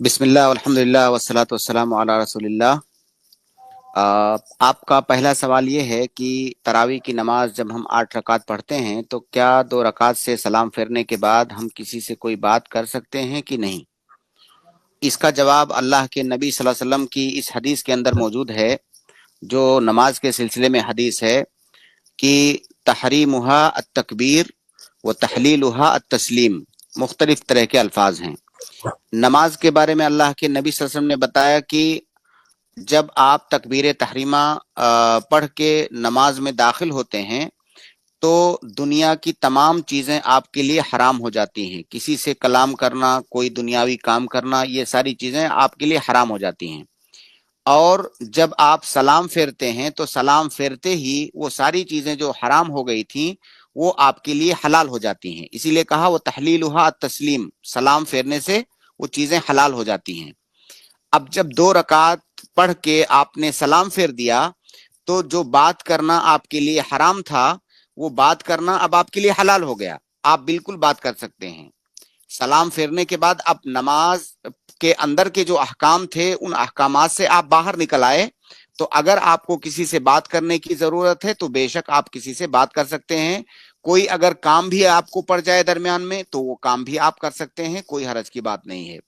بسم اللہ والحمد للہ والصلاۃ والسلام علی رسول اللہ۔ آپ کا پہلا سوال یہ ہے کہ تراویح کی نماز جب ہم 8 رکعت پڑھتے ہیں تو کیا 2 رکعت سے سلام پھیرنے کے بعد ہم کسی سے کوئی بات کر سکتے ہیں کہ نہیں؟ اس کا جواب اللہ کے نبی صلی اللہ علیہ وسلم کی اس حدیث کے اندر موجود ہے، جو نماز کے سلسلے میں حدیث ہے کہ تحریمھا التکبیر و تحلیلھا التسلیم، مختلف طرح کے الفاظ ہیں۔ نماز کے بارے میں اللہ کے نبی صلی اللہ علیہ وسلم نے بتایا کہ جب آپ تکبیر تحریمہ پڑھ کے نماز میں داخل ہوتے ہیں تو دنیا کی تمام چیزیں آپ کے لیے حرام ہو جاتی ہیں، کسی سے کلام کرنا، کوئی دنیاوی کام کرنا، یہ ساری چیزیں آپ کے لیے حرام ہو جاتی ہیں۔ اور جب آپ سلام پھیرتے ہیں تو سلام پھیرتے ہی وہ ساری چیزیں جو حرام ہو گئی تھیں وہ آپ کے لیے حلال ہو جاتی ہیں، اسی لیے کہا وہ تحلیلھا التسلیم، سلام پھیرنے سے وہ چیزیں حلال ہو جاتی ہیں۔ اب جب 2 رکعت پڑھ کے آپ نے سلام پھیر دیا تو جو بات کرنا آپ کے لیے حرام تھا وہ بات کرنا اب آپ کے لیے حلال ہو گیا، آپ بالکل بات کر سکتے ہیں۔ سلام پھیرنے کے بعد اب نماز کے اندر کے جو احکام تھے ان احکامات سے آپ باہر نکل آئے، تو اگر آپ کو کسی سے بات کرنے کی ضرورت ہے تو بے شک آپ کسی سے بات کر سکتے ہیں۔ کوئی اگر کام بھی آپ کو پڑ جائے درمیان میں تو وہ کام بھی آپ کر سکتے ہیں، کوئی حرج کی بات نہیں ہے۔